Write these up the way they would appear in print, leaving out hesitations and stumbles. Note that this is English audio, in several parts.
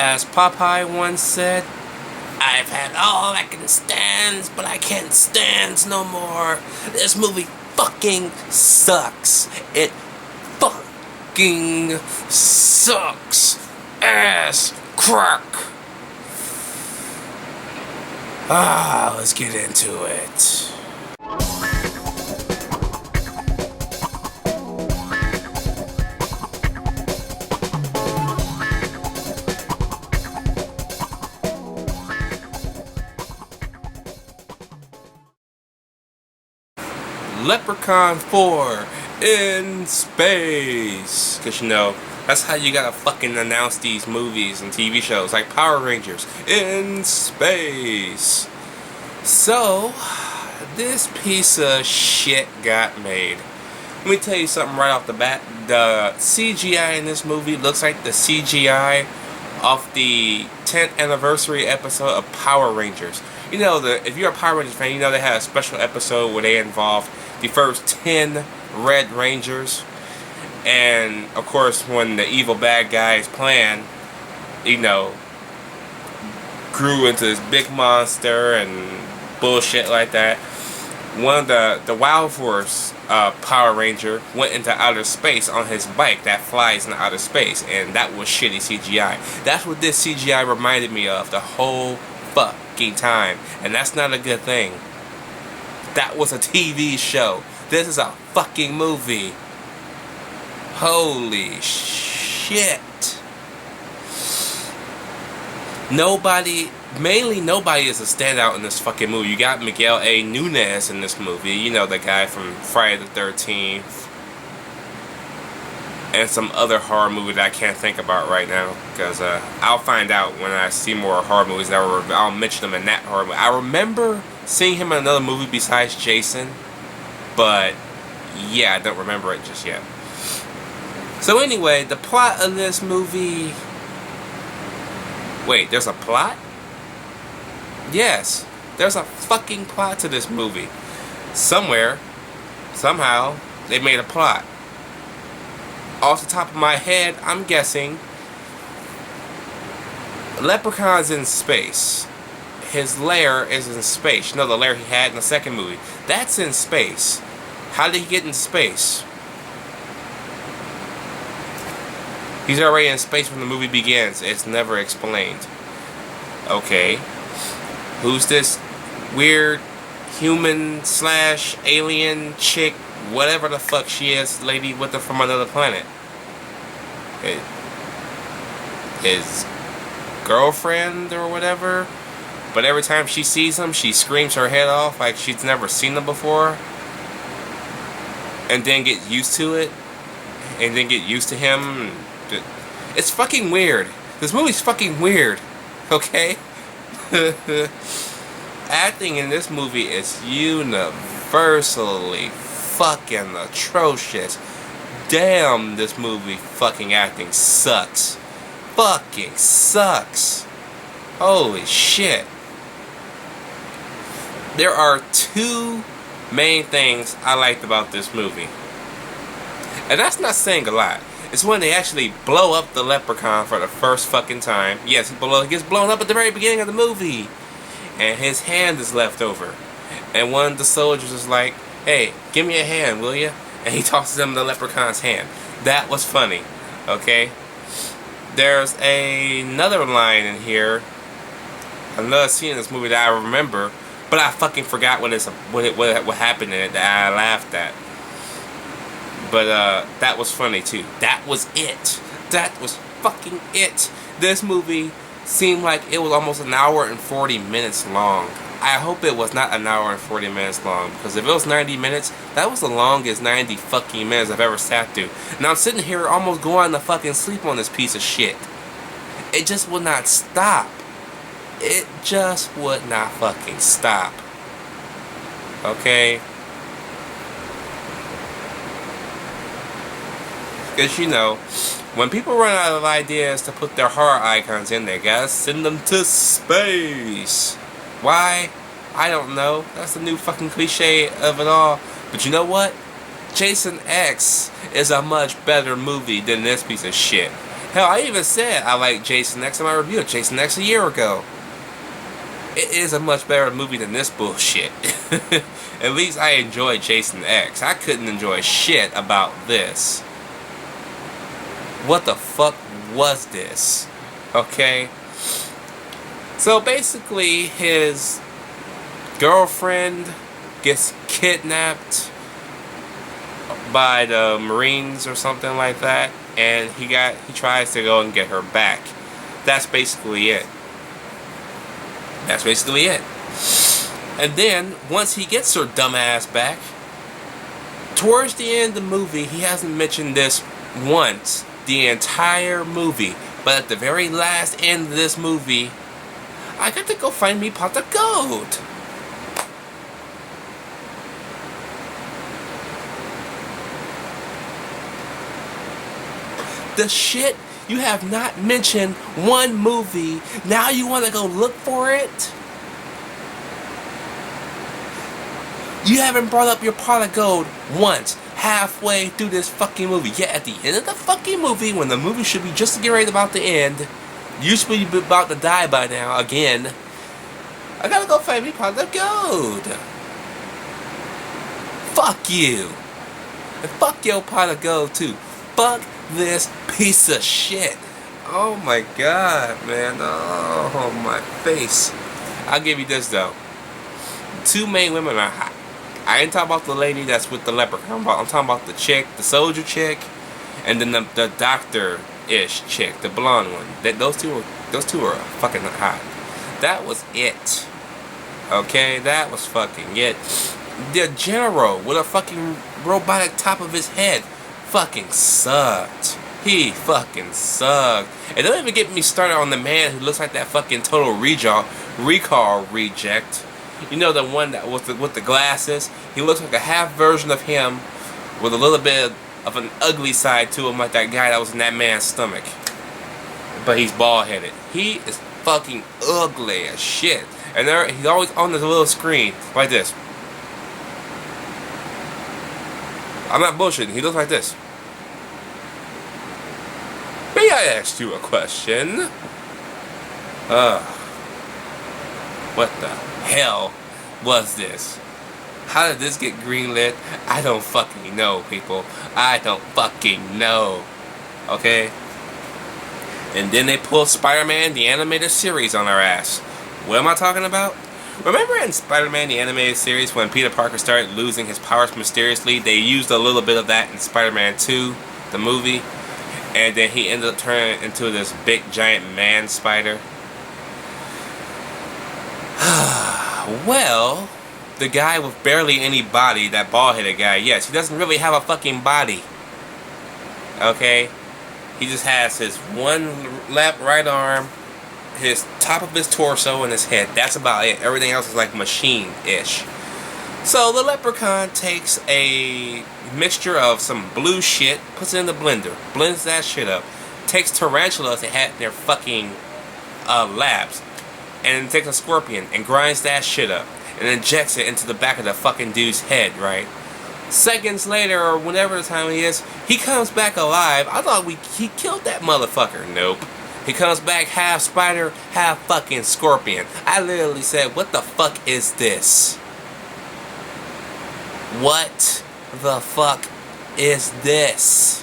As Popeye once said, I've had all I can stand, but I can't stand no more. This movie fucking sucks. It fucking sucks. Ass crack. Let's get into it. Leprechaun 4 in space. Because you know, that's how you gotta fucking announce these movies and TV shows, like Power Rangers in space. So, this piece of shit got made. Let me tell you something right off the bat. The CGI in this movie looks like the CGI of the 10th anniversary episode of Power Rangers. You know, if you're a Power Rangers fan, you know they had a special episode where they involved the first 10 Red Rangers. And, of course, when the evil bad guy's plan, you know, grew into this big monster and bullshit like that, one of the Wild Force Power Ranger went into outer space on his bike that flies in outer space. And that was shitty CGI. That's what this CGI reminded me of the whole fucking time. And that's not a good thing. That was a TV show. This is a fucking movie. Holy shit. Nobody is a standout in this fucking movie. You got Miguel Nunez in this movie. You know, the guy from Friday the 13th. And some other horror movie that I can't think about right now. Because I'll find out when I see more horror movies. I'll mention them in that horror movie. I remember seeing him in another movie besides Jason. But, yeah, I don't remember it just yet. So anyway, the plot of this movie... Wait, there's a plot? Yes, there's a fucking plot to this movie. Somewhere, somehow, they made a plot. Off the top of my head, I'm guessing Leprechaun's in space. His lair is in space. You know, the lair he had in the second movie. That's in space. How did he get in space? He's already in space when the movie begins. It's never explained. Okay. Who's this weird human / alien chick, whatever the fuck she is, lady with her from another planet? His girlfriend or whatever? But every time she sees him, she screams her head off like she's never seen him before. And then get used to it. And then get used to him. It's fucking weird. This movie's fucking weird. Okay? Acting in this movie is universally fucking atrocious. Damn, this movie fucking acting sucks. Fucking sucks. Holy shit. There are two main things I liked about this movie. And that's not saying a lot. It's when they actually blow up the Leprechaun for the first fucking time. Yes, he gets blown up at the very beginning of the movie. And his hand is left over. And one of the soldiers is like, hey, give me a hand, will you? And he tosses him the Leprechaun's hand. That was funny. Okay? There's another line in here. Another scene in this movie that I remember. But I fucking forgot what happened in it that I laughed at. But that was funny too. That was it. That was fucking it. This movie seemed like it was almost an hour and 40 minutes long. I hope it was not an hour and 40 minutes long. Because if it was 90 minutes, that was the longest 90 fucking minutes I've ever sat through. And I'm sitting here almost going to fucking sleep on this piece of shit. It just would not stop. It just would not fucking stop. Okay? Because, you know, when people run out of ideas to put their horror icons in there, guys, send them to space. Why? I don't know. That's the new fucking cliche of it all. But you know what? Jason X is a much better movie than this piece of shit. Hell, I even said I like Jason X in my review of Jason X a year ago. It is a much better movie than this bullshit. At least I enjoyed Jason X. I couldn't enjoy shit about this. What the fuck was this? Okay? So basically, his girlfriend gets kidnapped by the Marines or something like that, and he tries to go and get her back. That's basically it. That's basically it. And then, once he gets her dumbass back, towards the end of the movie, he hasn't mentioned this once the entire movie. But at the very last end of this movie, I got to go find me pot of gold. The shit you have not mentioned one movie, now you want to go look for it? You haven't brought up your pot of gold once, halfway through this fucking movie. Yet at the end of the fucking movie, when the movie should be just getting ready about to end, you should be about to die by now, again. I gotta go find me pot of gold. Fuck you. And fuck your pot of gold too. Fuck this piece of shit. Oh my god, man. Oh, my face. I'll give you this though. Two main women are hot. I ain't talking about the lady that's with the leprechaun. I'm talking about the chick, the soldier chick, and then the doctor-ish chick, the blonde one. Those two are fucking hot. That was it. Okay, that was fucking it. The general with a fucking robotic top of his head fucking sucked. He fucking sucked. And don't even get me started on the man who looks like that fucking Total Recall reject. You know, the one that with the glasses? He looks like a half version of him with a little bit of an ugly side to him, like that guy that was in that man's stomach. But he's bald-headed. He is fucking ugly as shit. And he's always on this little screen like this. I'm not bullshitting. He looks like this. May I ask you a question? What the hell was this? How did this get greenlit? I don't fucking know, people. I don't fucking know. Okay? And then they pulled Spider-Man, the animated series, on our ass. What am I talking about? Remember in Spider-Man, the animated series, when Peter Parker started losing his powers mysteriously? They used a little bit of that in Spider-Man 2, the movie. And then he ended up turning into this big, giant man spider. Well, the guy with barely any body, that bald-headed guy, yes, he doesn't really have a fucking body. Okay? He just has his one left right arm, his top of his torso, and his head. That's about it. Everything else is like machine-ish. So the Leprechaun takes a mixture of some blue shit, puts it in the blender, blends that shit up, takes tarantulas they had in their fucking labs, and takes a scorpion and grinds that shit up and injects it into the back of the fucking dude's head, right? Seconds later, or whenever the time he is, he comes back alive. I thought he killed that motherfucker. Nope. He comes back half spider, half fucking scorpion. I literally said, what the fuck is this? What the fuck is this?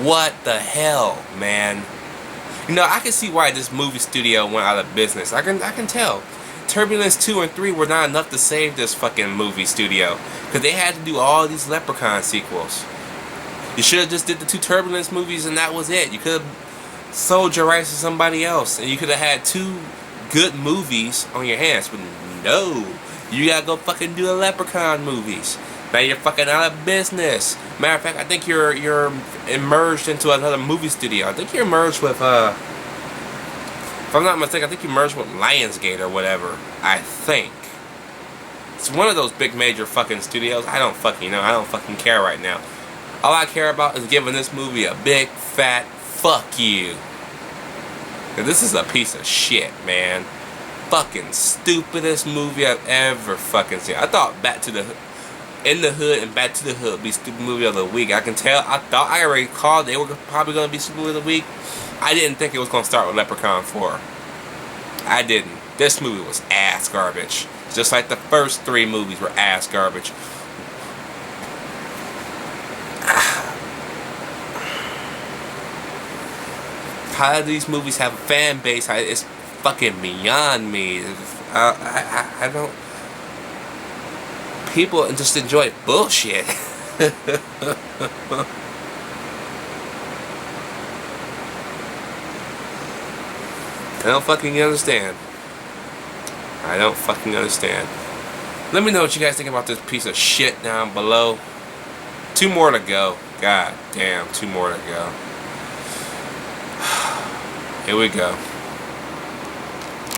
What the hell, man? You know, I can see why this movie studio went out of business. I can tell. Turbulence 2 and 3 were not enough to save this fucking movie studio, because they had to do all these Leprechaun sequels. You should have just did the 2 Turbulence movies and that was it. You could have sold your rights to somebody else and you could have had 2 good movies on your hands. But no, you gotta go fucking do the Leprechaun movies. Now you're fucking out of business. Matter of fact, I think you're merged into another movie studio. I think you're merged with if I'm not mistaken, I think you merged with Lionsgate or whatever. I think it's one of those big major fucking studios. I don't fucking know. I don't fucking care right now. All I care about is giving this movie a big fat fuck you. And this is a piece of shit, man. Fucking stupidest movie I've ever fucking seen. I thought Back to the In the Hood and Back to the Hood be stupid movie of the week. I can tell. I thought I already called they were probably gonna be stupid movie of the week. I didn't think it was gonna start with Leprechaun 4. I didn't. This movie was ass garbage. Just like the first 3 movies were ass garbage. How do these movies have a fan base? It's fucking beyond me. I don't. People just enjoy bullshit. I don't fucking understand. I don't fucking understand. Let me know what you guys think about this piece of shit down below. 2 more to go. God damn, 2 more to go. Here we go.